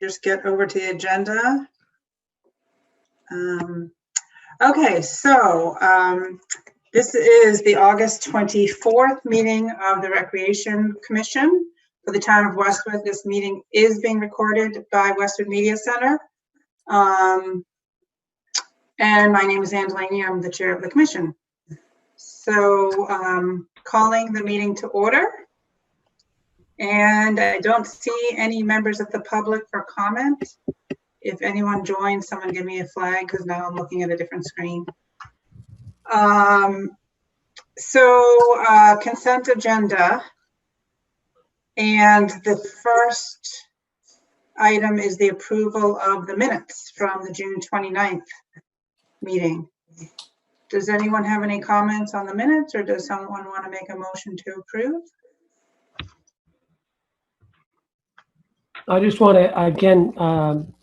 just get over to the agenda. Okay, so this is the August 24th meeting of the Recreation Commission for the town of Westwood. This meeting is being recorded by Westwood Media Center. And my name is Ann Delaney. I'm the chair of the commission. So calling the meeting to order. And I don't see any members of the public for comment. If anyone joins, someone give me a flag because now I'm looking at a different screen. Consent agenda. And the first item is the approval of the minutes from the June 29th meeting. Does anyone have any comments on the minutes, or does someone want to make a motion to approve? I just want to again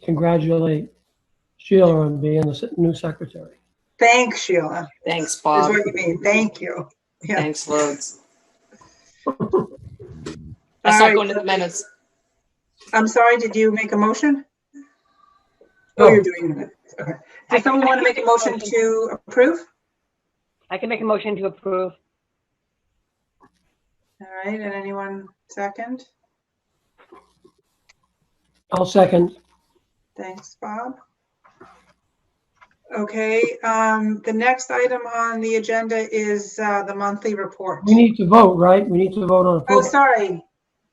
congratulate Sheila on being the new secretary. Thanks, Sheila. Thanks, Bob. Is what you mean. Thank you. Yeah. Thanks, loads. Let's not go into the minutes. I'm sorry, did you make a motion? No. Oh, you're doing it. Okay. Does someone want to make a motion to approve? I can make a motion to approve. All right, and anyone second? I'll second. Thanks, Bob. Okay, the next item on the agenda is the monthly report. We need to vote, right? We need to vote on approval. Oh, sorry.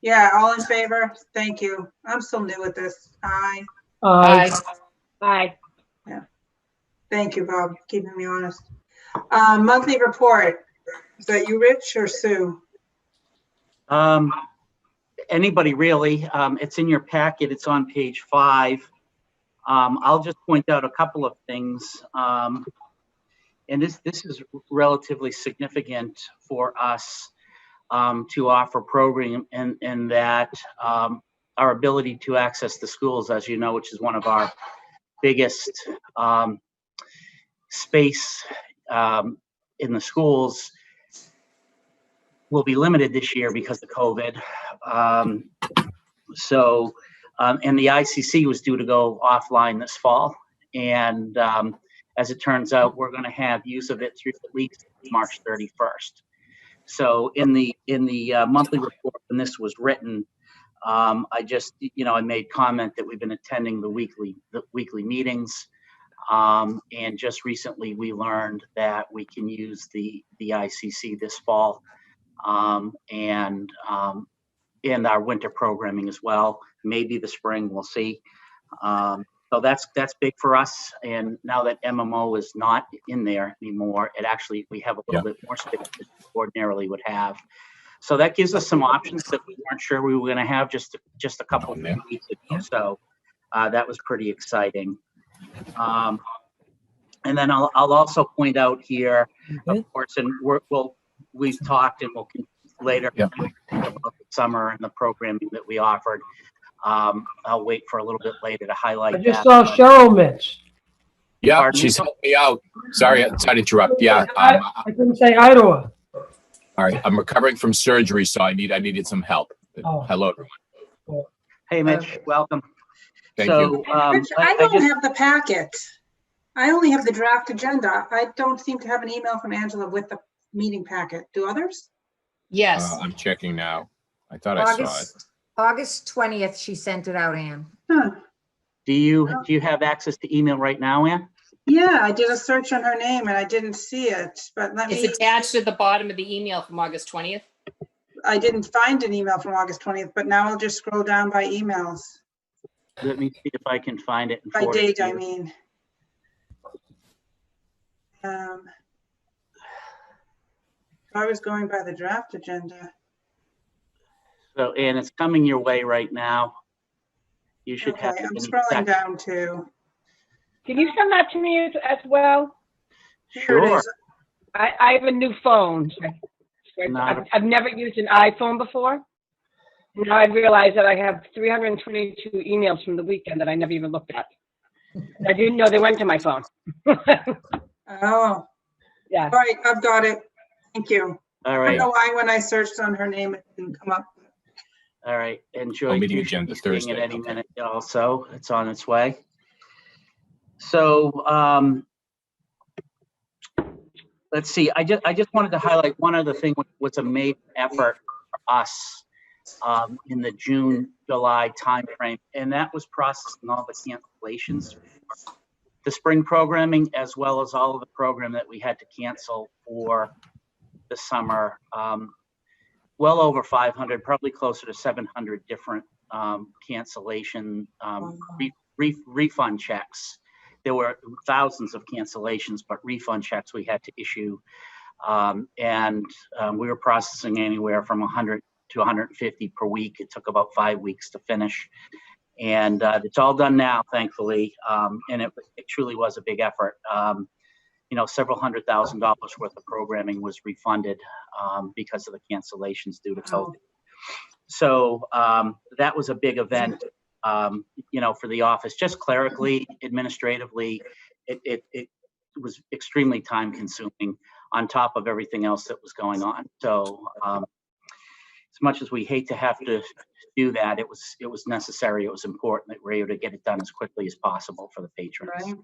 Yeah, all in favor? Thank you. I'm still new at this. Aye. Aye. Aye. Yeah. Thank you, Bob, keeping me honest. Monthly report. Is that you, Rich, or Sue? Anybody really. It's in your packet. It's on page 5. I'll just point out a couple of things. And this is relatively significant for us to offer programming and that our ability to access the schools, as you know, which is one of our biggest space in the schools, will be limited this year because of COVID. And the ICC was due to go offline this fall. And as it turns out, we're going to have use of it through at least March 31st. So in the monthly report, when this was written, I just, I made comment that we've been attending the weekly meetings. And just recently we learned that we can use the ICC this fall and our winter programming as well. Maybe the spring, we'll see. So that's big for us. And now that MMO is not in there anymore, we have a little bit more space than we ordinarily would have. So that gives us some options that we weren't sure we were going to have just a couple of weeks ago. So that was pretty exciting. And then I'll also point out here, of course, and we've talked and we'll continue later about the summer and the programming that we offered. I'll wait for a little bit later to highlight that. I just saw Cheryl Mitch. Yeah, Pardon? she's helped me out. Sorry to interrupt. Yeah. I couldn't say hi to her. All right. I'm recovering from surgery, so I needed some help. Oh. Hello, everyone. Hey, Mitch, welcome. Thank you. Rich, I don't have the packet. I only have the draft agenda. I don't seem to have an email from Angela with the meeting packet. Do others? Yes. I'm checking now. I thought I saw it. August 20th, she sent it out, Ann. Huh. Do you have access to email right now, Ann? Yeah, I did a search on her name and I didn't see it, but It's attached at the bottom of the email from August 20th. I didn't find an email from August 20th, but now I'll just scroll down by emails. Let me see if I can find it. By date, I mean. I was going by the draft agenda. So, Ann, it's coming your way right now. You should have it I'm any scrolling second. down too. Can you send that to me as well? Here it Sure. is. I have a new phone. I've never used an iPhone before. Now I realize that I have 322 emails from the weekend that I never even looked at. I didn't know they went to my phone. Oh, Yeah. all right, I've got it. Thank you. All I right. don't know why when I searched on her name, it didn't come up. All right. Enjoy. meeting You should agenda be seeing Thursday, it any okay. minute also. It's on its way. So let's see. I just wanted to highlight one other thing, which was a major effort for us in the June, July timeframe, and that was processing all the cancellations for the spring programming, as well as all of the program that we had to cancel for the summer. Well over 500, probably closer to 700 different cancellation refund checks. There were thousands of cancellations, but refund checks we had to issue. And we were processing anywhere from 100 to 150 per week. It took about 5 weeks to finish. And it's all done now, thankfully. And it truly was a big effort. You know, several $100,000 worth of programming was refunded because of the cancellations due to COVID. So that was a big event, you know, for the office. Just clerically, administratively, it was extremely time consuming on top of everything else that was going on. So as much as we hate to have to do that, it was necessary. It was important that we're able to get it done as quickly as possible for the patrons. Right.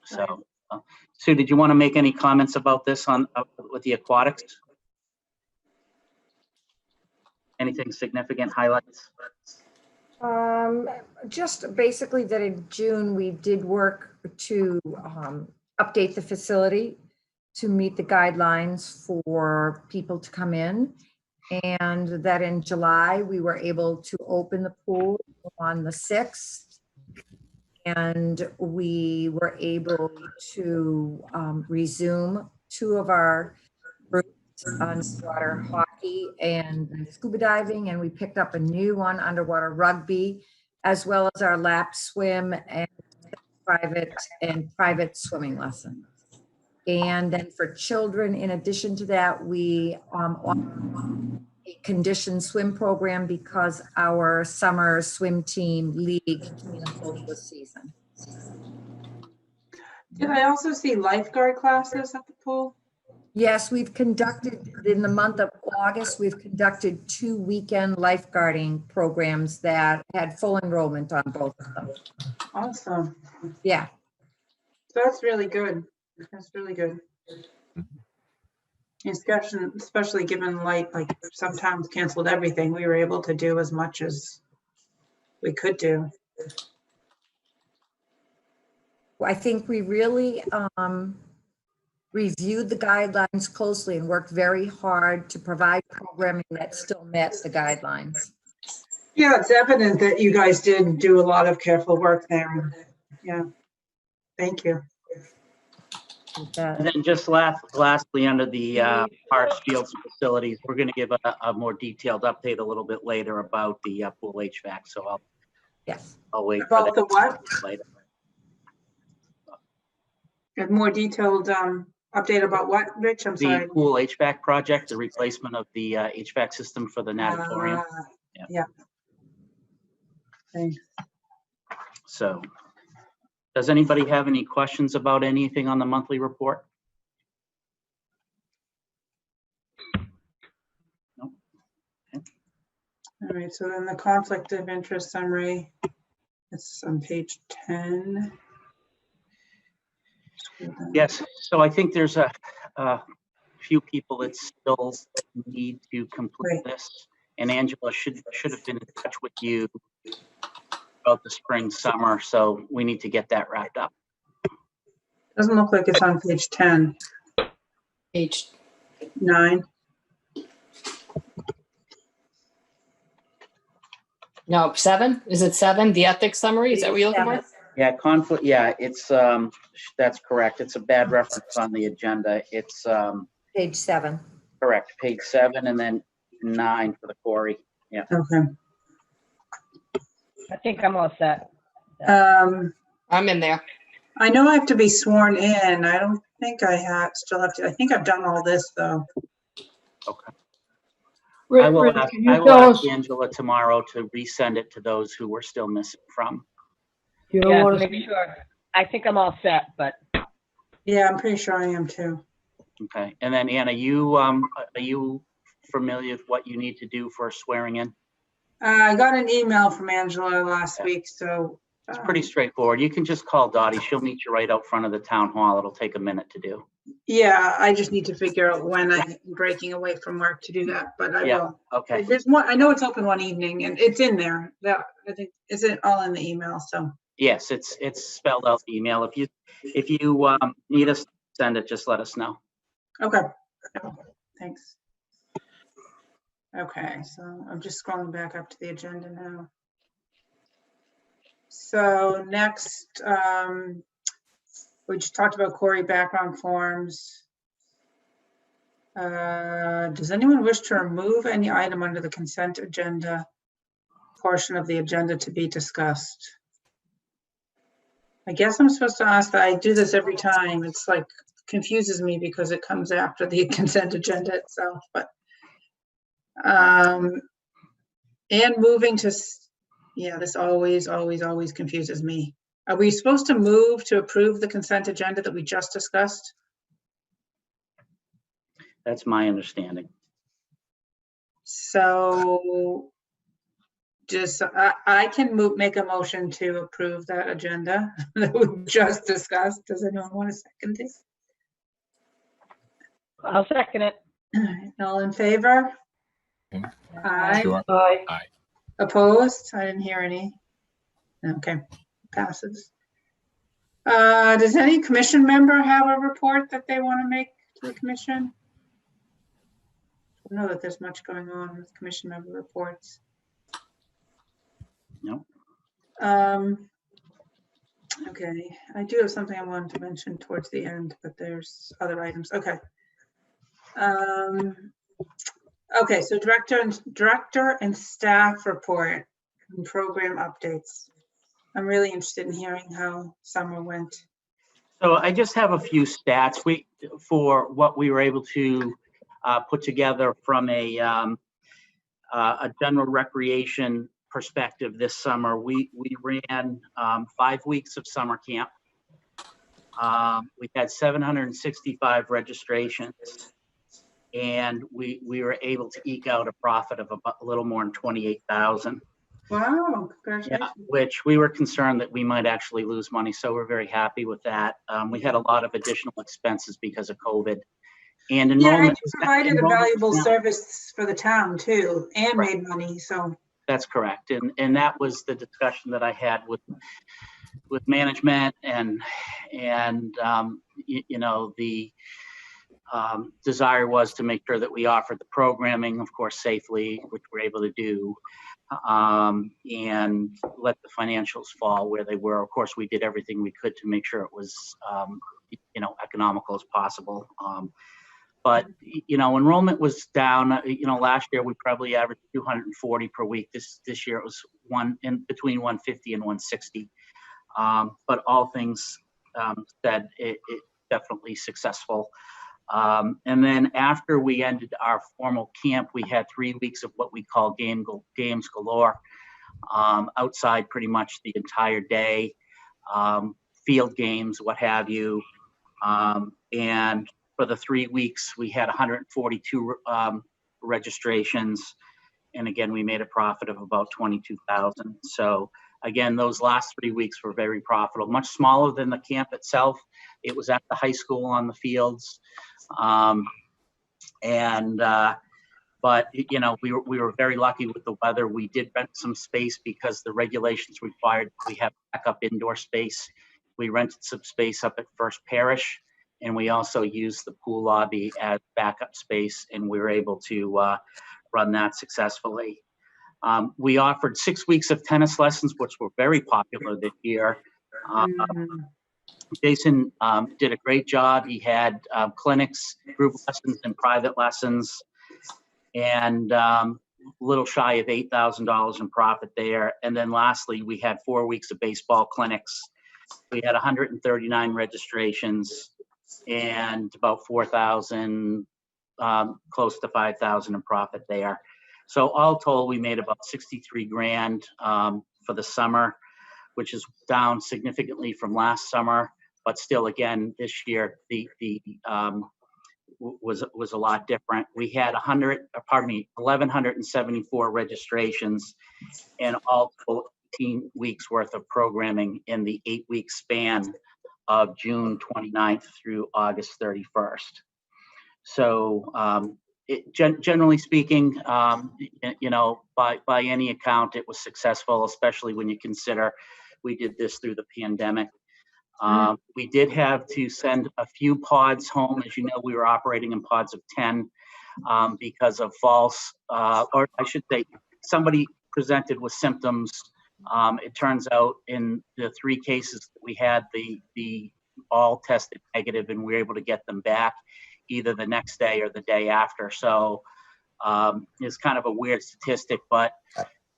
So, Sue, did you want to make any comments about this on with the aquatics? Anything significant highlights? Just basically that in June, we did work to update the facility to meet the guidelines for people to come in. And that in July, we were able to open the pool on the 6th. And we were able to resume 2 of our groups, underwater hockey and scuba diving, and we picked up a new one, underwater rugby, as well as our lap swim and private swimming lessons. And then for children, in addition to that, we offer a conditioned swim program because our summer swim team league canceled this season. Did I also see lifeguard classes at the pool? Yes, we've conducted, in the month of August, we've conducted 2 weekend lifeguarding programs that had full enrollment on both of them. Awesome. Yeah. So that's really good. That's really good. Especially given like sometimes canceled everything, we were able to do as much as we could do. I think we really reviewed the guidelines closely and worked very hard to provide programming that still met the guidelines. Yeah, it's evident that you guys did do a lot of careful work there. Yeah, thank you. And then just lastly, under the parks, fields, and facilities, we're going to give a more detailed update a little bit later about the pool HVAC. So I'll wait for About the what? later. A more detailed update about what, Rich? I'm sorry. The pool HVAC project, the replacement of the HVAC system for the natatorium. Yeah. Okay. So, does anybody have any questions about anything on the monthly report? No. Okay. All right, so then the conflict of interest summary, it's on page 10. Yes, so I think there's a few people that still need to complete this, and Angela should have been in touch with you about the spring, summer, so we need to get that wrapped up. Doesn't look like it's on page 10. Page 9. No, 7? Is it 7? The ethics summary? Is that what you're looking for? Yeah, conflict. Yeah, it's that's correct. It's a bad reference on the agenda. It's Page 7. correct. Page 7 and then 9 for the CORI. Yeah. Okay. I think I'm all set. I'm in there. I know I have to be sworn in. I don't think I still have to. I think I've done all this though. Okay. Rick, I will Rick, ask, can you I will tell ask us, Angela tomorrow to resend it to those who were still missing from. you don't Yeah, want make to, sure. I think I'm all set, but Yeah, I'm pretty sure I am too. Okay. And then Anna, are you familiar with what you need to do for swearing in? I got an email from Angela last week, so. It's pretty straightforward. You can just call Dottie. She'll meet you right out front of the town hall. It'll take a minute to do. Yeah, I just need to figure out when I'm breaking away from work to do that, but I Yeah, will. okay. There's one, I know it's open one evening and it's in there. That, I think, is it all in the email, so. Yes, it's spelled out the email. If you need us to send it, just let us know. Okay, thanks. Okay, so I'm just scrolling back up to the agenda now. So next, we just talked about CORI background forms. Does anyone wish to remove any item under the consent agenda portion of the agenda to be discussed? I guess I'm supposed to ask that. I do this every time. It's like confuses me because it comes after the consent agenda itself, but and moving to, yeah, this always confuses me. Are we supposed to move to approve the consent agenda that we just discussed? That's my understanding. So just, I can make a motion to approve that agenda that we just discussed. Does anyone want to second it? I'll second it. All in favor? Okay. Aye. Sure. Aye. Opposed? I didn't hear any. Okay, passes. Does any commission member have a report that they want to make to the commission? I don't know that there's much going on with commission member reports. No. Okay, I do have something I wanted to mention towards the end, but there's other items. Okay. Okay, so director and staff report and program updates. I'm really interested in hearing how summer went. So I just have a few stats for what we were able to put together from a general recreation perspective this summer. We ran 5 weeks of summer camp. We had 765 registrations, and we were able to eke out a profit of a little more than 28,000. Wow, congratulations. Yeah, which we were concerned that we might actually lose money. So we're very happy with that. We had a lot of additional expenses because of COVID. And enrollment. Yeah, you provided a valuable Yeah. service for the town too, and Right. made money, so. That's correct. And that was the discussion that I had with management and you know, the desire was to make sure that we offered the programming, of course, safely, which we're able to do, and let the financials fall where they were. Of course, we did everything we could to make sure it was, you know, economical as possible. But, you know, enrollment was down. You know, last year we probably averaged 240 per week. This year it was between 150 and 160. But all things said, it definitely successful. And then after we ended our formal camp, we had 3 weeks of what we call games galore, outside pretty much the entire day, field games, what have you. And for the 3 weeks, we had 142 registrations. And again, we made a profit of about 22,000. So again, those last 3 weeks were very profitable, much smaller than the camp itself. It was at the high school on the fields. But you know, we were very lucky with the weather. We did rent some space because the regulations required we have backup indoor space. We rented some space up at First Parish, and we also used the pool lobby as backup space, and we were able to run that successfully. We offered 6 weeks of tennis lessons, which were very popular this year. Jason did a great job. He had clinics, group lessons, and private lessons, and a little shy of $8,000 in profit there. And then lastly, we had 4 weeks of baseball clinics. We had 139 registrations and about 4,000, close to 5,000 in profit there. So all told, we made about 63 grand for the summer, which is down significantly from last summer. But still, again, this year, the was a lot different. We had 1,174 registrations and all 18 weeks worth of programming in the 8-week span of June 29th through August 31st. So generally speaking, by any account, it was successful, especially when you consider we did this through the pandemic. We did have to send a few pods home. As you know, we were operating in pods of 10 because of false, or I should say, somebody presented with symptoms. It turns out in the 3 cases that we had, the all tested negative, and we were able to get them back either the next day or the day after. So it's kind of a weird statistic, but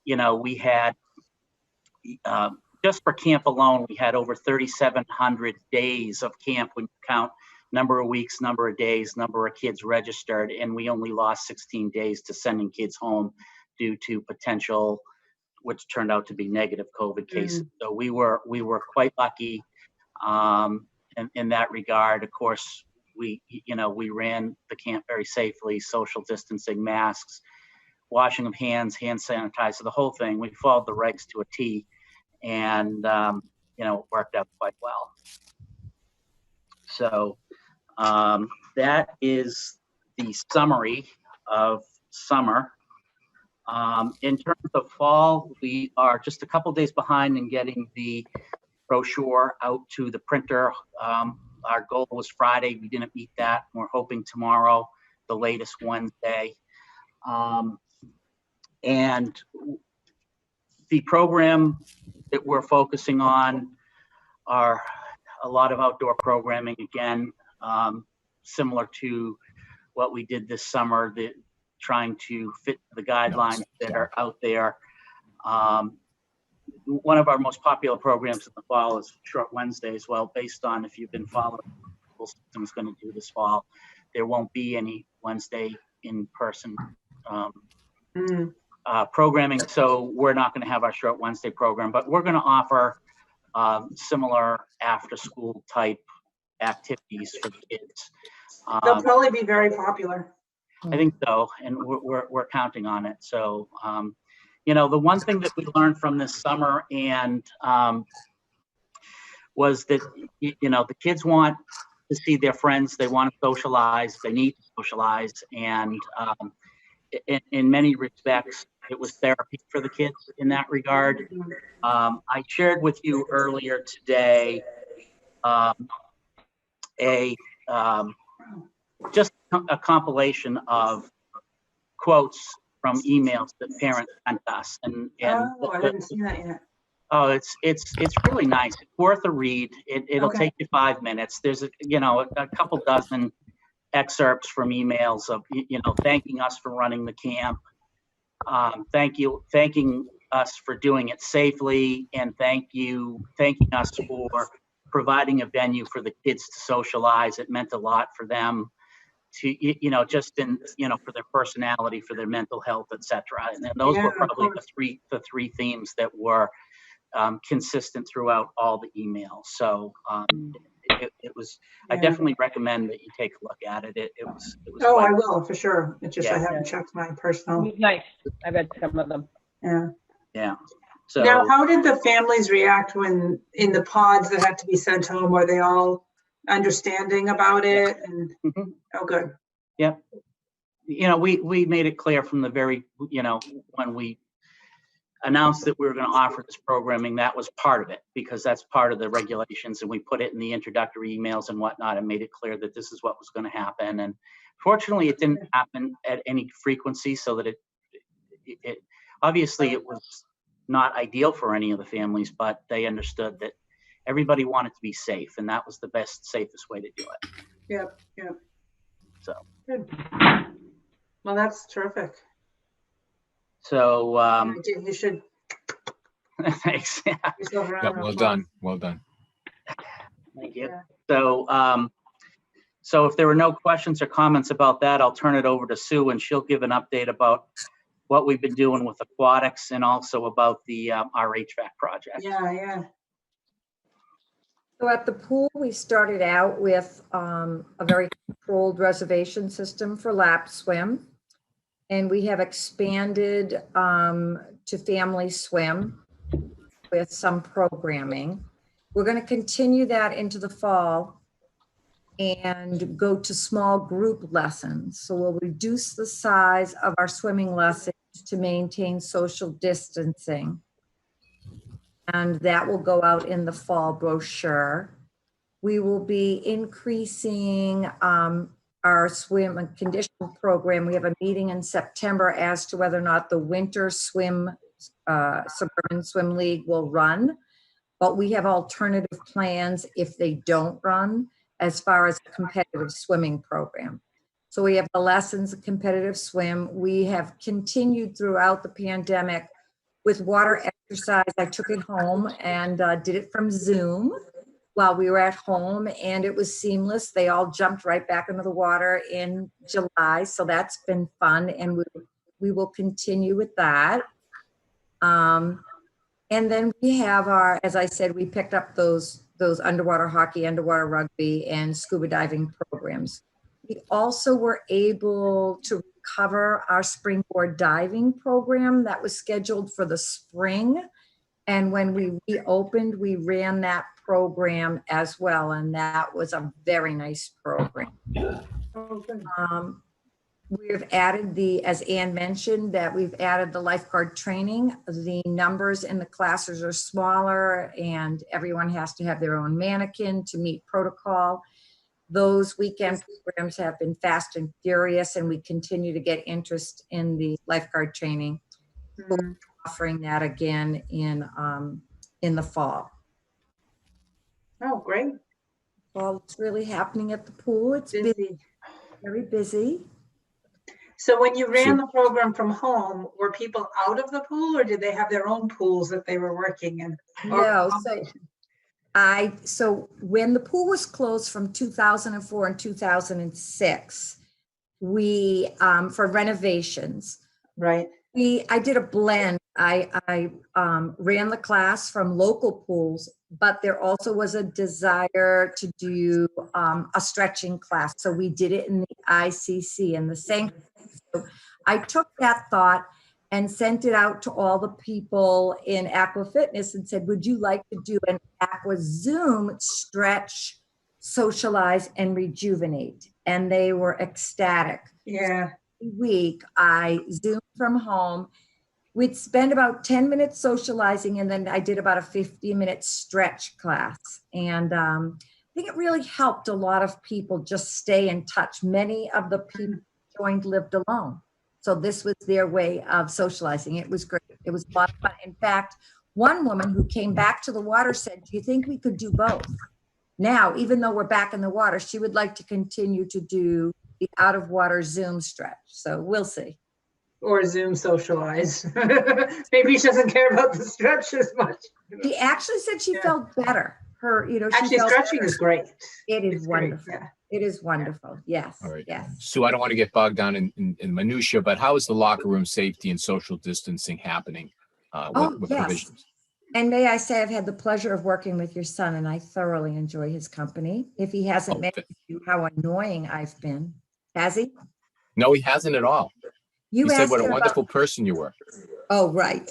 we had just for camp alone, we had over 3,700 days of camp when you count number of weeks, number of days, number of kids registered, and we only lost 16 days to sending kids home due to potential, which turned out to be negative COVID cases. So we were quite lucky in that regard. Of course, we ran the camp very safely, social distancing, masks, washing of hands, hand sanitizer, the whole thing. We followed the regs to a T, and it worked out quite well. So that is the summary of summer. In terms of fall, we are just a couple days behind in getting the brochure out to the printer. Our goal was Friday. We didn't meet that. We're hoping tomorrow, the latest Wednesday. And the program that we're focusing on are a lot of outdoor programming, again, similar to what we did this summer, trying to fit the guidelines that are out there. One of our most popular programs in the fall is Short Wednesdays. Well, based on if you've been following what the school system is going to do this fall, there won't be any Wednesday in-person programming. So we're not going to have our Short Wednesday program, but we're going to offer similar after-school type activities for the kids. They'll probably be very popular. I think so, and we're counting on it. So, the one thing that we learned from this summer and was that the kids want to see their friends, they want to socialize, they need to socialize, and in many respects, it was therapy for the kids in that regard. I shared with you earlier today just a compilation of quotes from emails that parents sent us, and I didn't see that yet. Oh, it's really nice. It's worth a read. It'll Okay. take you 5 minutes. There's a couple dozen excerpts from emails of thanking us for running the camp, thanking us for doing it safely, and thanking us for providing a venue for the kids to socialize. It meant a lot for them to just for their personality, for their mental health, etc. And those were probably the three themes that were consistent throughout all the emails. So it was. I definitely recommend that you take a look at it. It was. Oh, I will for sure. It's just I Yeah. haven't checked my personal. It's nice. I read some of them. Yeah. Yeah. So Now, how did the families react when in the pods that had to be sent home? Were they all understanding about it? And oh, good. Yep. We made it clear from the very when we announced that we were going to offer this programming, that was part of it, because that's part of the regulations, and we put it in the introductory emails and whatnot and made it clear that this is what was going to happen. And fortunately, it didn't happen at any frequency, so that it obviously it was not ideal for any of the families, but they understood that everybody wanted to be safe, and that was the best, safest way to do it. Yep. So Good. Well, that's terrific. So You should. thanks. Yourself a round Yeah, of well applause. done. Well done. Thank you. Yeah. So if there were no questions or comments about that, I'll turn it over to Sue, and she'll give an update about what we've been doing with Aquatics and also about the our HVAC project. Yeah. So at the pool, we started out with a very controlled reservation system for lap swim. And we have expanded to family swim with some programming. We're going to continue that into the fall and go to small group lessons. So we'll reduce the size of our swimming lessons to maintain social distancing. And that will go out in the fall brochure. We will be increasing our swim and conditioning program. We have a meeting in September as to whether or not the winter swim, Suburban Swim League will run. But we have alternative plans if they don't run as far as a competitive swimming program. So we have the lessons of competitive swim. We have continued throughout the pandemic with water exercise. I took it home and did it from Zoom while we were at home, and it was seamless. They all jumped right back into the water in July. So that's been fun, and we will continue with that. And then we have our, as I said, we picked up those underwater hockey, underwater rugby, and scuba diving programs. We also were able to recover our springboard diving program that was scheduled for the spring. And when we reopened, we ran that program as well. And that was a very nice program. We've added as Ann mentioned, that we've added the lifeguard training. The numbers in the classes are smaller and everyone has to have their own mannequin to meet protocol. Those weekend programs have been fast and furious, and we continue to get interest in the lifeguard training. We're offering that again in the fall. Oh, great. Well, it's really happening at the pool. It's busy, very busy. So when you ran the program from home, were people out of the pool, or did they have their own pools that they were working in? No, so when the pool was closed from 2004 and 2006, we for renovations, Right. I did a blend. I ran the class from local pools, but there also was a desire to do a stretching class. So we did it in the ICC in the same. So I took that thought and sent it out to all the people in Aqua Fitness and said, would you like to do an Aqua Zoom stretch, socialize, and rejuvenate? And they were ecstatic. Yeah. Week I Zoomed from home. We'd spend about 10 minutes socializing, and then I did about a 50-minute stretch class. And I think it really helped a lot of people just stay in touch. Many of the people who joined lived alone. So this was their way of socializing. It was great. It was a lot of fun. In fact, one woman who came back to the water said, do you think we could do both? Now, even though we're back in the water, she would like to continue to do the out of water Zoom stretch. So we'll see. Or Zoom socialize. Maybe she doesn't care about the stretch as much. She actually said she felt better. She Actually, felt stretching better. is great. It is It's great, wonderful. yeah. It is wonderful. Yes. All right. Yes. Sue, I don't want to get bogged down in minutia, but how is the locker room safety and social distancing happening with yes. provisions? And may I say, I've had the pleasure of working with your son, and I thoroughly enjoy his company. If he hasn't mentioned you how annoying I've been, has he? No, he hasn't at all. You He said asked what a him wonderful person you were. Oh, right.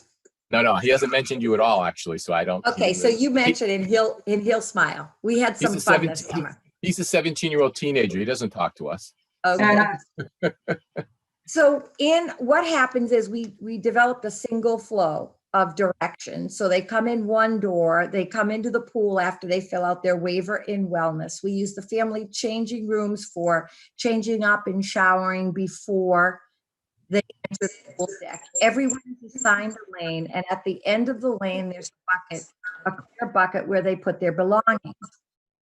No, he hasn't mentioned you at all, actually. So I don't. Okay, so you mentioned and he'll smile. We had some fun this summer. He's a 17-year-old teenager. He doesn't talk to us. Okay. So what happens is we developed a single flow of direction. So they come in one door, they come into the pool after they fill out their waiver in wellness. We use the family changing rooms for changing up and showering before they enter the pool deck. Everyone is assigned a lane, and at the end of the lane, there's a clear bucket where they put their belongings.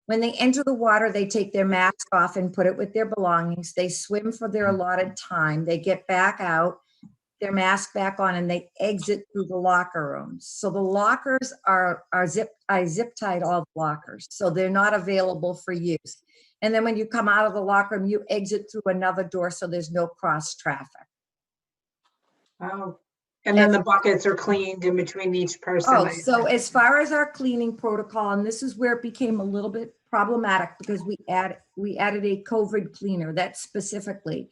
When they enter the water, they take their mask off and put it with their belongings. They swim for their allotted time. They get back out, their mask back on, and they exit through the locker rooms. So the lockers are I zip tied all the lockers, so they're not available for use. And then when you come out of the locker room, you exit through another door, so there's no cross traffic. Oh, And then the buckets are cleaned in between each person. Oh, so as far as our cleaning protocol, and this is where it became a little bit problematic because we added a COVID cleaner that specifically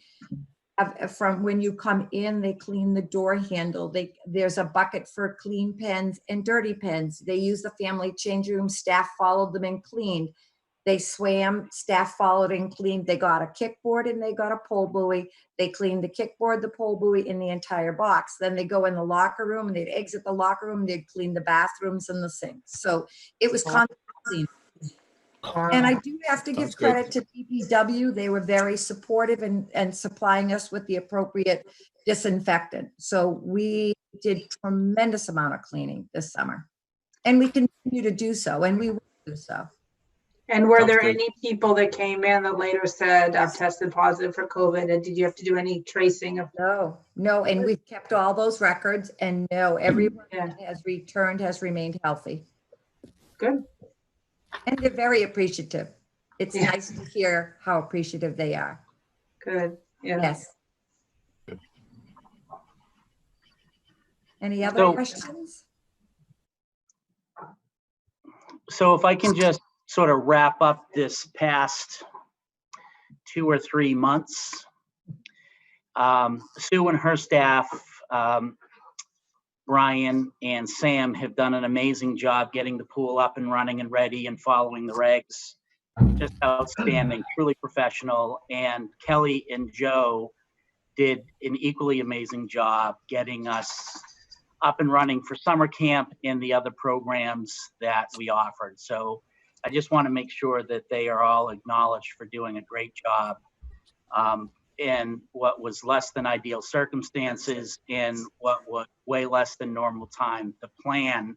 from when you come in, they clean the door handle. There's a bucket for clean pens and dirty pens. They use the family change room. Staff followed them and cleaned. They swam, staff followed and cleaned. They got a kickboard and they got a pole buoy. They cleaned the kickboard, the pole buoy, and the entire box. Then they go in the locker room and they'd exit the locker room. They'd clean the bathrooms and the sinks. So it was constant cleaning. And I do have to give credit to DPW. They were very supportive and supplying us with the appropriate disinfectant. So we did tremendous amount of cleaning this summer. And we continue to do so, and we will do so. And were Sounds there good. any people that came in that later said, I've tested positive for COVID? And did you have to do any tracing of? No, and we've kept all those records, and no, everyone Yeah. that has returned has remained healthy. Good. And they're very appreciative. It's Yeah. nice to hear how appreciative they are. Good. Yeah. Yes. Good. Any other So- questions? So if I can just sort of wrap up this past 2 or 3 months, Sue and her staff, Brian and Sam have done an amazing job getting the pool up and running and ready and following the regs. Just outstanding, truly professional. And Kelly and Joe did an equally amazing job getting us up and running for summer camp and the other programs that we offered. So I just want to make sure that they are all acknowledged for doing a great job in what was less than ideal circumstances, in what was way less than normal time. The plan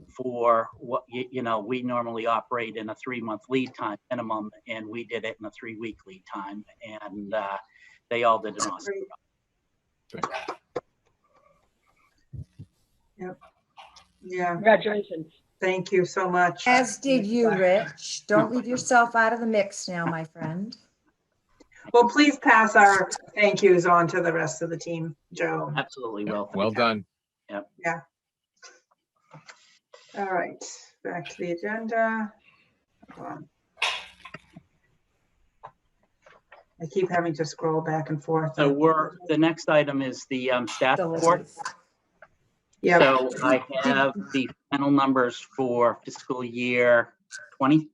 for what, we normally operate in a 3-month lead time minimum, and we did it in a 3-week lead time. And they all did an awesome job. Yep. Yeah. Congratulations. Thank you so much. As did you, Rich. Don't leave yourself out of the mix now, my friend. Well, please pass our thank yous on to the rest of the team, Joe. Absolutely will. Well done. Yeah. All right, back to the agenda. Hold on. I keep having to scroll back and forth. So the next item is the staff report. Yeah. So I have the final numbers for fiscal year 20,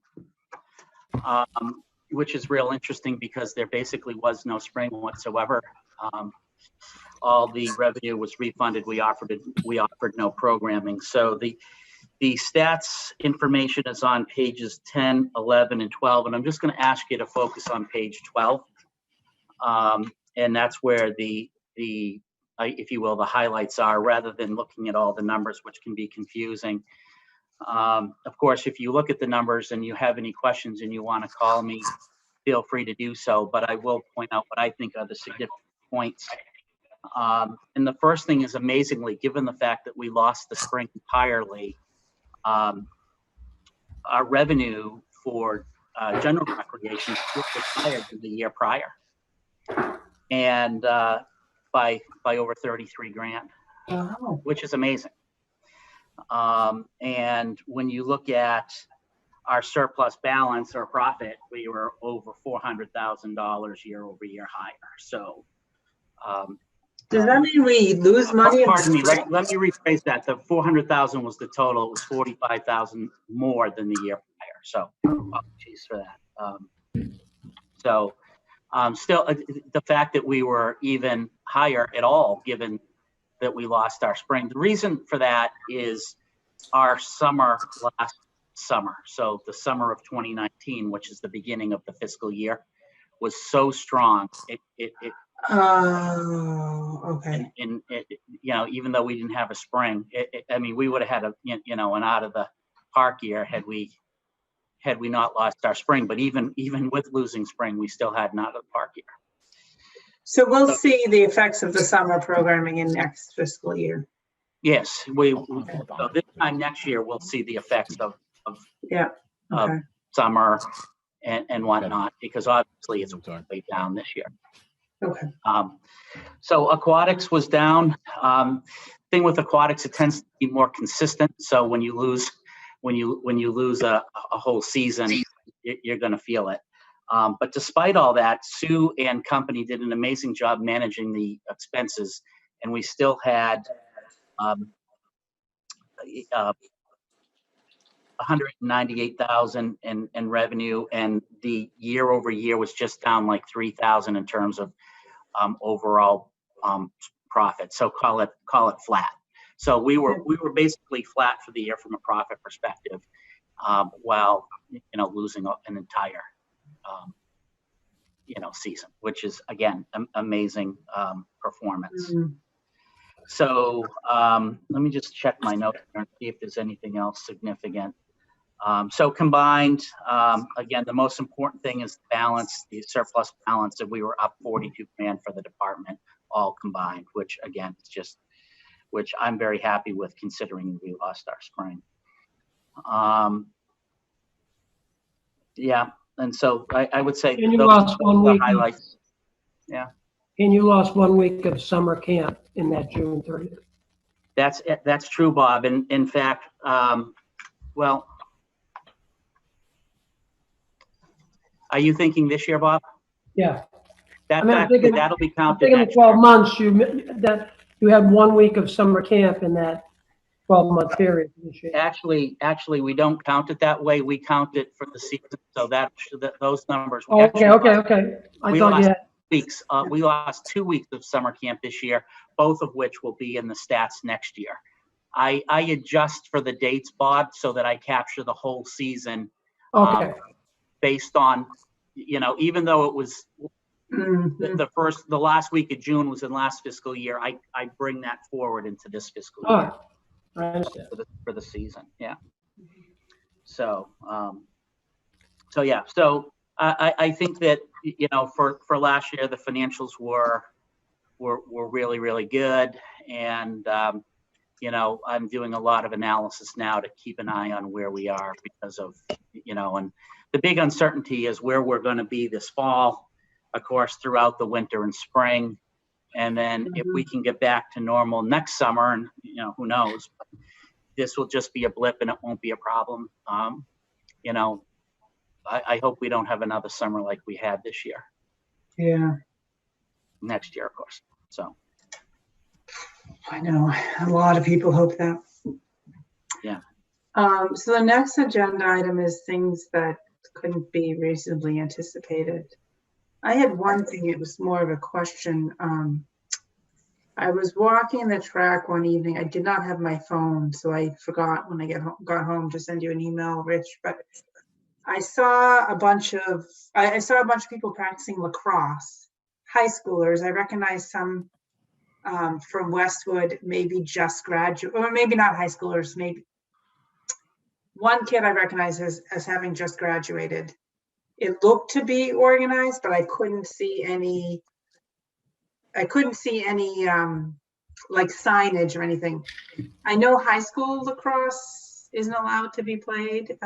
which is real interesting because there basically was no spring whatsoever. All the revenue was refunded. We offered no programming. So the stats information is on pages 10, 11, and 12. And I'm just going to ask you to focus on page 12. And that's where the if you will, the highlights are, rather than looking at all the numbers, which can be confusing. Of course, if you look at the numbers and you have any questions and you want to call me, feel free to do so. But I will point out what I think are the significant points. And the first thing is, amazingly, given the fact that we lost the spring entirely, our revenue for general recreation was higher than the year prior. And by over 33 grand, Oh. which is amazing. And when you look at our surplus balance or profit, we were over $400,000 year over year higher. So Does that mean we lose money? pardon me, let me rephrase that. The 400,000 was the total. It was 45,000 more than the year prior. So apologies for that. Still, the fact that we were even higher at all, given that we lost our spring. The reason for that is our summer last summer. So the summer of 2019, which is the beginning of the fiscal year, was so strong. Oh, okay. And even though we didn't have a spring, we would have had an out of the park year had we not lost our spring. But even with losing spring, we still had an out of the park year. So we'll see the effects of the summer programming in next fiscal year. Yes, so this time next year we'll see the effects of summer and whatnot, because obviously it's way down this year. Okay. So aquatics was down. Thing with aquatics, it tends to be more consistent. So when you lose a whole season, you're going to feel it. But despite all that, Sue and company did an amazing job managing the expenses, and we still had 198,000 in revenue, and the year over year was just down like 3,000 in terms of overall profit. So call it flat. So we were basically flat for the year from a profit perspective, while losing an entire season, which is again amazing performance. Mm. So let me just check my notes here and see if there's anything else significant. So combined, again, the most important thing is the balance, the surplus balance, and we were up 42 grand for the department, all combined, which again, is which I'm very happy with considering we lost our spring. Yeah, and so I would say And you those lost are 1 the week. highlights. Yeah. And you lost 1 week of summer camp in that June 30th. That's true, Bob. And in fact, well, are you thinking this year, Bob? Yeah. That'll be I'm counted thinking next the 12 year. months, you had 1 week of summer camp in that 12-month period this year. Actually, we don't count it that way. We count it for the season. So those numbers. Oh, okay. I thought you had. Weeks. We lost 2 weeks of summer camp this year, both of which will be in the stats next year. I adjust for the dates, Bob, so that I capture the whole season. Okay. Based on, even though it was the last week of June was in last fiscal year, I bring that forward into this fiscal year. I understand. For the season. Yeah. So, yeah. So I think that, for last year, the financials were really, really good. And, I'm doing a lot of analysis now to keep an eye on where we are because of, and the big uncertainty is where we're going to be this fall, of course, throughout the winter and spring. And then if we can get back to normal next summer, and, who knows, this will just be a blip and it won't be a problem. I hope we don't have another summer like we had this year. Yeah. Next year, of course. So. I know a lot of people hope that. Yeah. So the next agenda item is things that couldn't be reasonably anticipated. I had one thing, it was more of a question. I was walking the track one evening. I did not have my phone, so I forgot when I got home to send you an email, Rich, but I saw a bunch of people practicing lacrosse, high schoolers. I recognized some from Westwood, maybe just graduate, or maybe not high schoolers, maybe. One kid I recognize as having just graduated. It looked to be organized, but I couldn't see any like signage or anything. I know high school lacrosse isn't allowed to be played.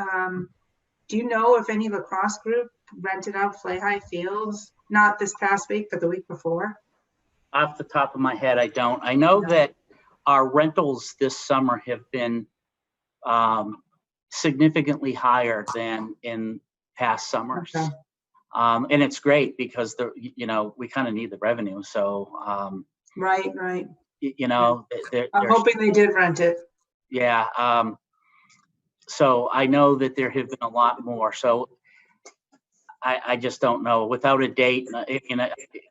Do you know if any lacrosse group rented out Fly High Fields? Not this past week, but the week before? Off the top of my head, I don't. I know that our rentals this summer have been significantly higher than in past summers. Okay. And it's great because we kind of need the revenue. So right. I'm hoping they did rent it. Yeah. So I know that there have been a lot more. So I just don't know. Without a date,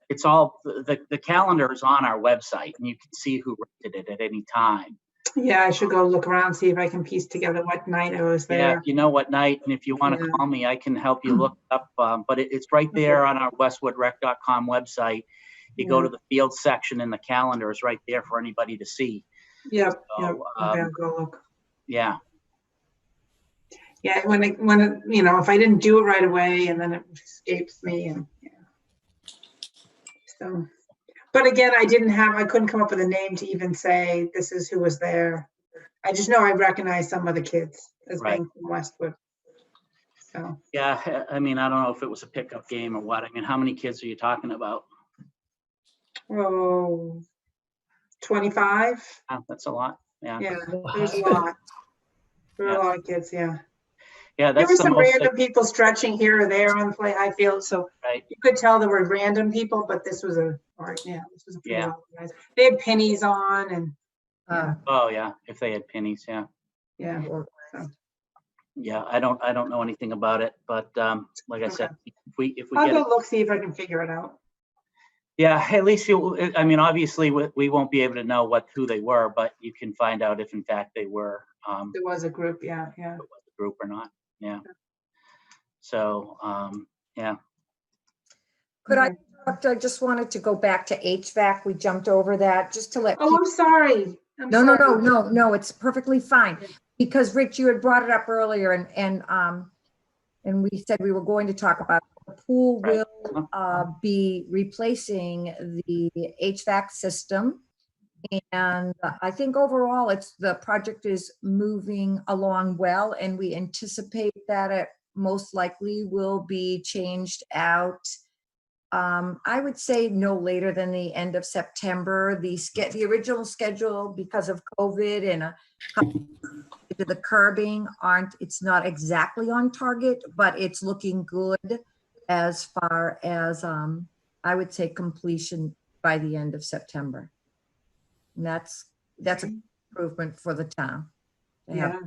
it's all the calendar is on our website, and you can see who rented it at any time. Yeah, I should go look around, see if I can piece together what night I was there. Yeah, if you know what night, and if you want to call me, I can help you look up. But it's right there on our westwoodrec.com website. You go to the field section, and the calendar is right there for anybody to see. Yep. Okay, I'll go look. Yeah. Yeah, when if I didn't do it right away, and then it escapes me, and so. But again, I couldn't come up with a name to even say this is who was there. I just know I recognize some of the kids as being from Westwood. So. Yeah, I mean, I don't know if it was a pickup game or what. I mean, how many kids are you talking about? oh, 25. Oh, that's a lot. Yeah. Yeah, there's a lot. There were a lot of kids, yeah. Yeah, There that's were the some most. random people stretching here or there on the play high field, so Right. you could tell there were random people, but this was a pretty Yeah. organized. They had pennies on and yeah, Oh, yeah. If they had pennies, yeah. yeah. Or- Yeah, I don't know anything about it, but like I said, if we I'll get go it, look, see if I can figure it out. yeah, at least I mean, obviously we won't be able to know who they were, but you can find out if in fact they were There was a group, yeah. a group or not. Yeah. So yeah. Could I interrupt? I just wanted to go back to HVAC. We jumped over that just to let. Oh, I'm sorry. No, it's perfectly fine. Because Rich, you had brought it up earlier and we said we were going to talk about the pool Right. will be replacing the HVAC system. And I think overall the project is moving along well, and we anticipate that it most likely will be changed out. I would say no later than the end of September. The original schedule, because of COVID and the curbing it's not exactly on target, but it's looking good as far as I would say completion by the end of September. And that's an improvement for the town. To have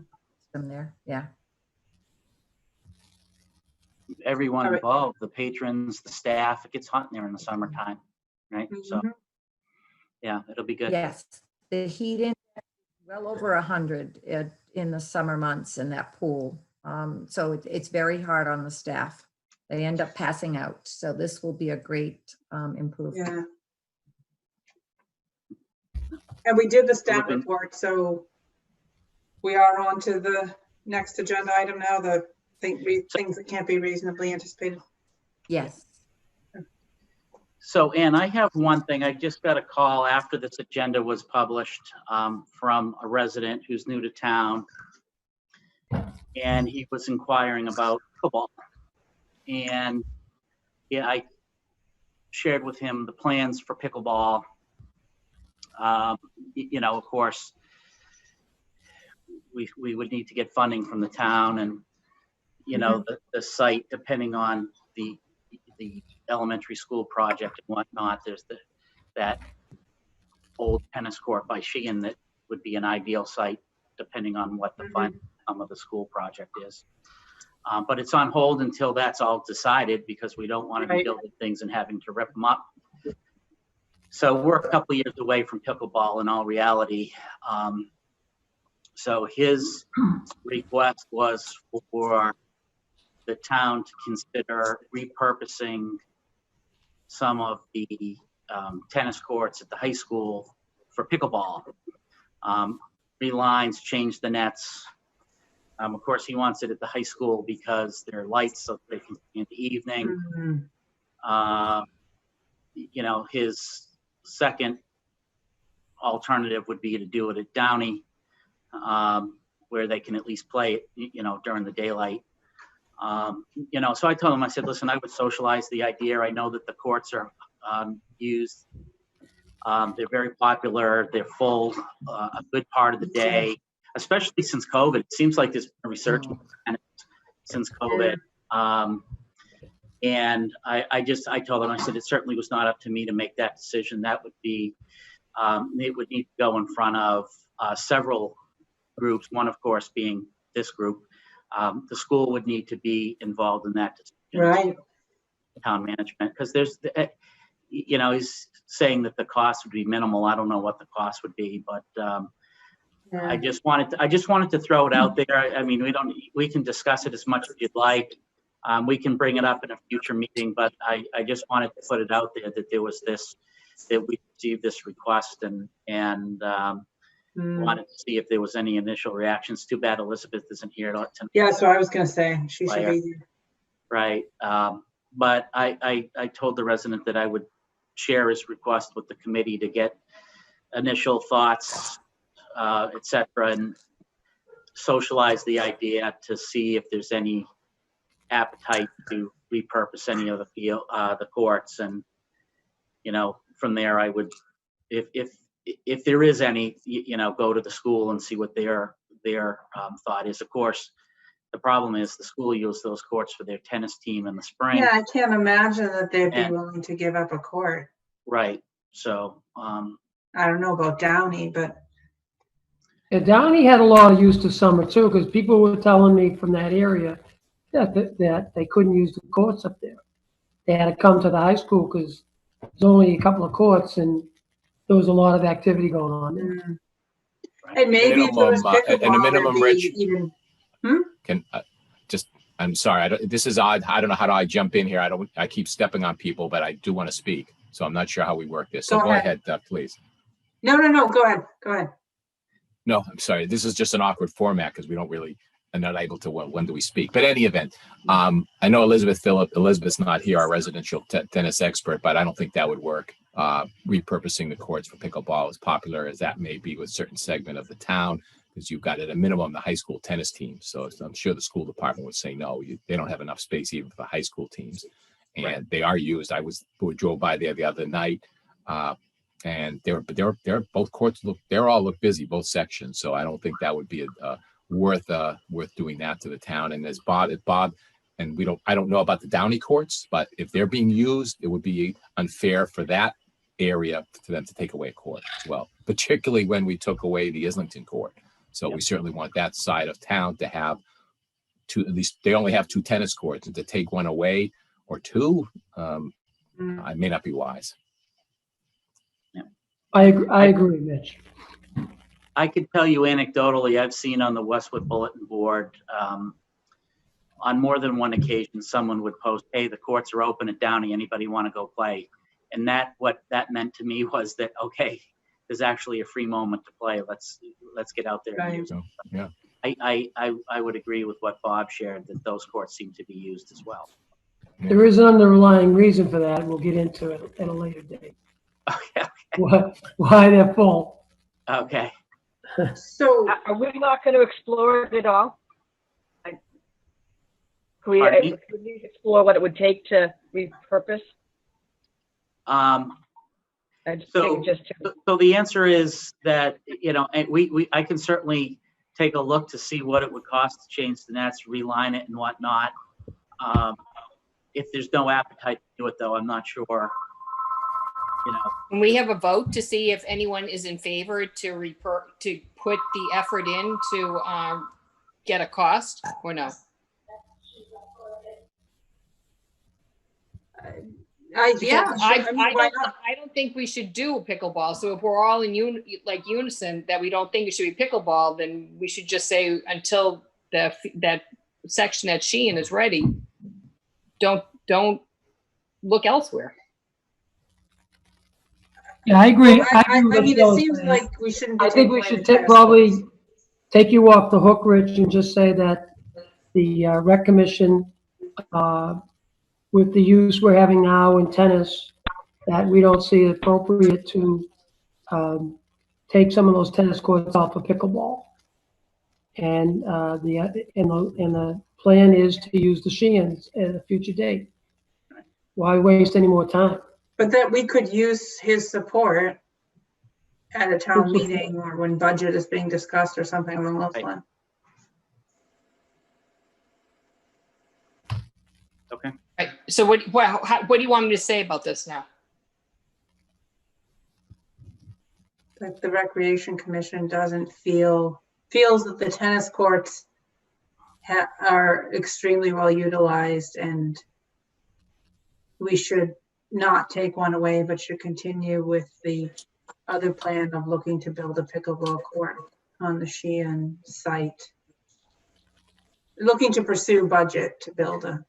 them there, yeah. Everyone All right. involved, the patrons, the staff, it gets hot in there in the summertime, right? So yeah, it'll be good. Yes, the heat in well over 100 in the summer months in that pool. So it's very hard on the staff. They end up passing out. So this will be a great improvement. Yeah. And we did the staff report, so we are on to the next agenda item now, the things that can't be reasonably anticipated. Yes. So, Ann, I have one thing. I just got a call after this agenda was published from a resident who's new to town. And he was inquiring about pickleball. And yeah, I shared with him the plans for pickleball. You know, of course, we would need to get funding from the town, and you know, the site, depending on the elementary school project and whatnot, there's that old tennis court by Sheehan that would be an ideal site, depending on what the final outcome of the school project is. But it's on hold until that's all decided, because we don't want to be building things and having to rip them up. So we're a couple of years away from pickleball in all reality. So his request was for the town to consider repurposing some of the tennis courts at the high school for pickleball. Relines, change the nets. Of course, he wants it at the high school because there are lights so they can see in the evening. You know, his second alternative would be to do it at Downey, where they can at least play it, you know, during the daylight. You know, so I told him, I said, listen, I would socialize the idea. I know that the courts are used. They're very popular. They're full a good part of the day, especially since COVID. It seems like there's been a resurgence since COVID. And I told him, I said, it certainly was not up to me to make that decision. That would be, it would need to go in front of several groups, one, of course, being this group. The school would need to be involved in that decision. Right. Town management, because there's, you know, he's saying that the cost would be minimal. I don't know what the cost would be, but I just wanted to throw it out there. I mean, we can discuss it as much as you'd like. We can bring it up in a future meeting, but I just wanted to put it out there that there was that we received this request and wanted to see if there was any initial reactions. Too bad Elizabeth isn't here tonight. Yeah, so I was going to say she should be here. Right. But I told the resident that I would share his request with the committee to get initial thoughts, et cetera, and socialize the idea to see if there's any appetite to repurpose any of the courts. And from there I would, if there is any, go to the school and see what their thought is. Of course, the problem is the school used those courts for their tennis team in the spring. Yeah, I can't imagine that they'd be And- willing to give up a court. Right. So, I don't know about Downey, but Yeah, Downey had a lot of use this summer too, because people were telling me from that area that they couldn't use the courts up there. They had to come to the high school because there's only a couple of courts and there was a lot of activity going on there. and maybe if there was Minimum, and a pickleball, minimum, it'd Rich. be even. Can I'm sorry. This is odd. I don't know how do I jump in here. I keep stepping on people, but I do want to speak. So I'm not sure how we work this. So Go go ahead. ahead, please. No, go ahead. No, I'm sorry. This is just an awkward format because we don't really are not able to. When do we speak? But any event, I know Elizabeth's not here, our residential tennis expert, but I don't think that would work. Repurposing the courts for pickleball, as popular as that may be with certain segment of the town, because you've got at a minimum the high school tennis team. So I'm sure the school department would say no. They don't have enough space even for the high school teams, and Right. they are used. We drove by there the other night. And they're both courts they all look busy, both sections. So I don't think that would be worth doing that to the town. And as Bob, and I don't know about the Downey courts, but if they're being used, it would be unfair for that area for them to take away a court as well, particularly when we took away the Islington court. So we certainly want that side of town to have at least they only have 2 tennis courts, and to take one away or 2, I may not be wise. I agree, Mitch. I could tell you anecdotally, I've seen on the Westwood Bulletin Board, on more than one occasion, someone would post, "Hey, the courts are open at Downey. Anybody want to go play?" And what that meant to me was that, okay, there's actually a free moment to play. Let's get out there and Right. use it. So, yeah. I would agree with what Bob shared, that those courts seem to be used as well. There is an underlying reason for that. We'll get into it at a later date. Okay. Why they're full. Okay. So, Are we not going to explore it at all? Like, could we Pardon me? at least explore what it would take to repurpose? I just So- think just to, So the answer is that, and I can certainly take a look to see what it would cost to change the nets, reline it and whatnot. If there's no appetite to do it though, I'm not sure. Can we have a vote to see if anyone is in favor to put the effort in to get a cost or no? yeah, sure. I mean, why not? I don't think we should do pickleball. So if we're all in unison that we don't think it should be pickleball, then we should just say until that section at Sheehan is ready, don't look elsewhere. Yeah, I agree. I agree with mean, it Phil's seems saying. like we shouldn't. be I think we taking should away the probably tennis take you off the hook, Rich, and just say that the rec commission, with the use we're having now in tennis, that we don't see it appropriate to take some of those tennis courts off of pickleball. And the plan is to use the Sheehan's at a future date. Why waste any more time? But that we could use his support at a town meeting or when budget is being discussed or something along those Right. lines. Okay. Right. So what do you want me to say about this now? That the Recreation Commission feels that the tennis courts are extremely well utilized, and we should not take one away, but should continue with the other plan of looking to build a pickleball court on the Sheehan site. Looking to pursue budget to build a.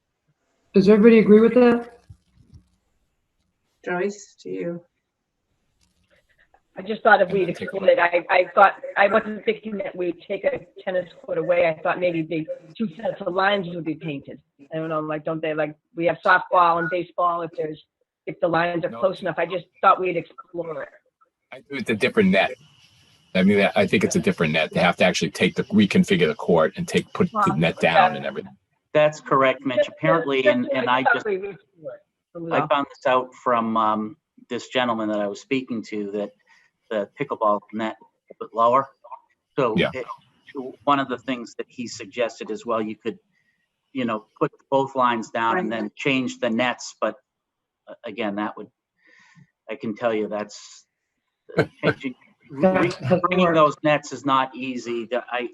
Does everybody agree with that? Joyce, do you? I just thought if And we'd then take a explore it, I thought, I wasn't thinking that we'd take a tennis court away. I thought maybe the 2 sets of lines would be painted. I don't know, like, don't they, like, we have softball and baseball, if the lines are No. close enough. I just thought we'd explore it. It's a different net. I mean, I think it's a different net. They have to actually reconfigure the court and put the net down and everything. That's correct, Mitch. Apparently, and I found this out from this gentleman that I was speaking to that the pickleball net a bit lower. So Yeah. One of the things that he suggested as well, you could, put both lines down and then change the nets. But again, I can tell you that's changing. Bringing those nets is not easy. I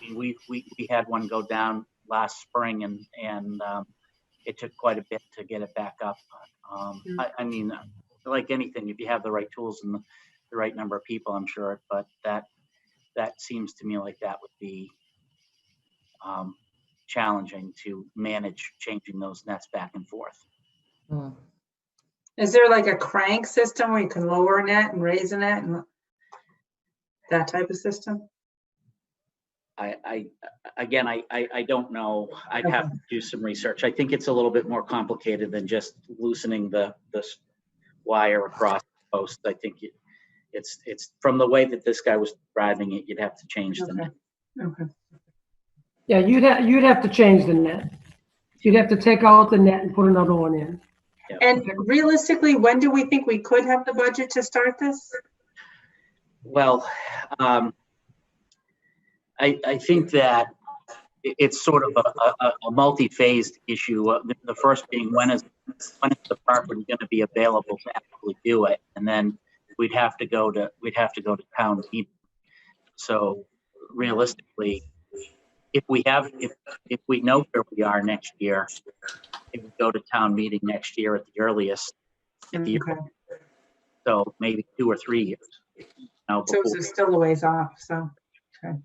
mean, we had one go down last spring and it took quite a bit to get it back up. I mean, like anything, if you have the right tools and the right number of people, I'm sure, but that seems to me like that would be challenging to manage changing those nets back and forth. Is there like a crank system where you can lower a net and raise a net and that type of system? I don't know. I'd have to do some research. I think it's a little bit more complicated than just loosening the wire across the post. I think it's from the way that this guy was driving it, you'd have to change the net. Okay. Yeah, you'd have to change the net. You'd have to take out the net and put another one in. And realistically, when do we think we could have the budget to start this? Well, I think that it's sort of a multi-phased issue. The first being when is the property going to be available to actually do it, and then we'd have to go to town meeting. So realistically, if we know where we are next year, it would go to town meeting next year at the earliest. So maybe 2 or 3 years. So it's still a ways off. So. Okay.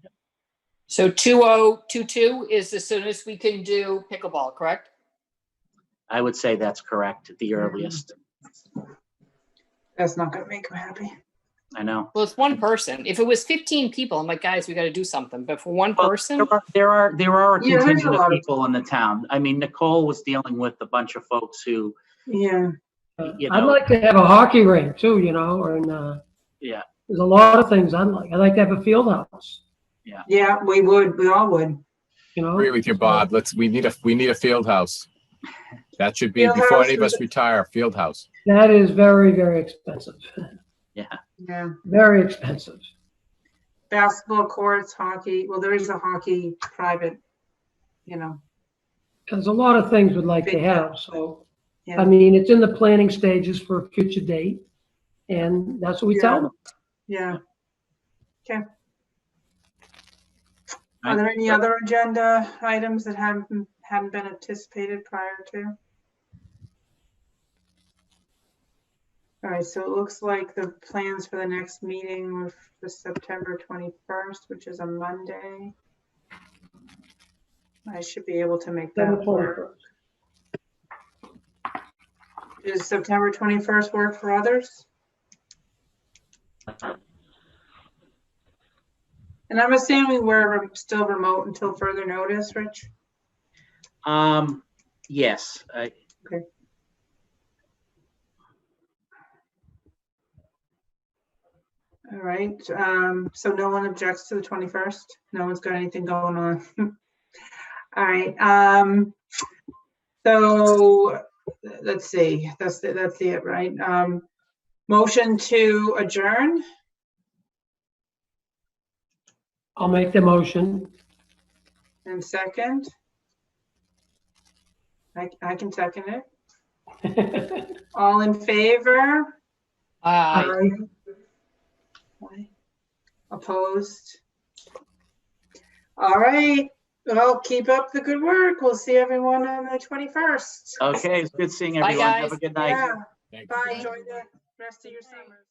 So 2022 is as soon as we can do pickleball, correct? I would say that's correct at the earliest. That's not going to make them happy. I know. Well, it's one person. If it was 15 people, I'm like, guys, we got to do something. But for one person, there are a contingent of people in the town. I mean, Nicole was dealing with a bunch of folks who. Yeah. I'd like to have a hockey rink too, or yeah. There's a lot of things I'd like to have a field house. Yeah. Yeah, we all would. Agree with you, Bob. We need a field house. That should be Field before house any of us retire. Field house. That is very, very expensive. Yeah. Very expensive. Basketball courts, hockey. Well, there is a hockey private, There's a lot of things we'd like to have. So, Yeah. I mean, it's in the planning stages for a future date, and that's what we tell them. Yeah. Okay. Are there any other agenda items that hadn't been anticipated prior to? All right, so it looks like the plans for the next meeting were for September 21st, which is a Monday. I should be able to make that work. Does September 21st work for others? And I'm assuming we're still remote until further notice, Rich? Yes. Okay. All right. So no one objects to the 21st? No one's got anything going on? All right. So let's see. That's it, right? Motion to adjourn. I'll make the motion. And second. I can second it. All in favor? Aye. Opposed? All right. Well, keep up the good work. We'll see everyone on the 21st. Okay, it's good seeing everyone. Bye, guys. Have a good night. Yeah. Bye. Enjoy the rest of your summer.